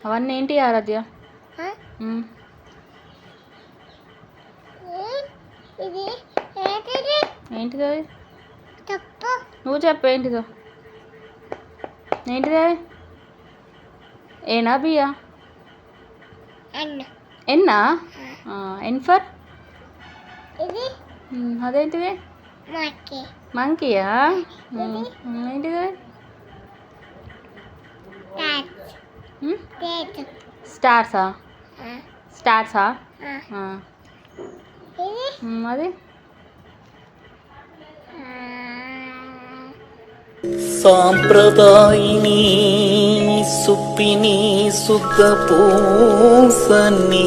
అవన్నీ ఏంటి ఆరాధ్య? ఏంటిది అది? నువ్వు చెప్పు ఏంటిదో. ఏంటిది అది? ఏనా బియ్యా? ఎన్నా? ఎన్ ఫర్? అదేంటిది? మంకీయా? ఏంటిది? స్టార్సా? స్టార్సా? అది సాంప్రదాయిని సుప్పిని సుఖ పూసని